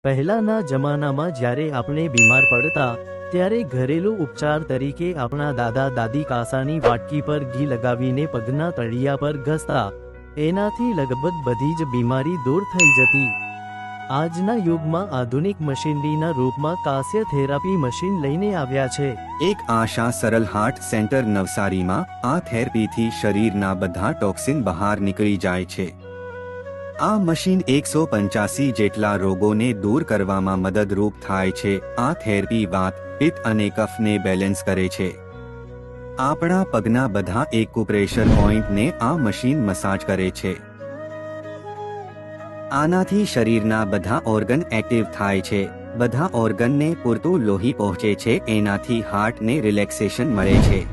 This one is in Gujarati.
પહેલાના જમાનામાં જ્યારે આપણે બીમાર પડતા ત્યારે ઘરેલું ઉપચાર તરીકે આપણા દાદા દાદી કાસાની વાટકી પર ઘી લગાવીને પગના તળિયા પર ઘસતા, એનાથી લગભગ બધી જ બીમારી દૂર થઈ જતી। આજના યુગમાં આધુનિક મશીનરીના રૂપમાં કાસ્ય થેરાપી મશીન લઈને આવ્યા છે। એક આશા સરળ હાર્ટ સેન્ટર નવસારીમાં આ થેરાપીથી શરીરના બધા ટોક્સિન બહાર નીકળી જાય છે। આ મશીન 185 જેટલા રોગોને દૂર કરવામાં મદદરૂપ થાય છે। આ થેરાપી વાત, પિત્ત અને કફને બેલેન્સ કરે છે। આપણા પગના બધા એક્યુપ્રેશર પોઈન્ટને આ મશીન મસાજ કરે છે। આનાથી શરીરના બધા ઓર્ગન એક્ટિવ થાય છે, બધા ઓર્ગનને પૂરતું લોહી પહોંચે છે, એનાથી હાર્ટને રિલેક્સેશન મળે છે।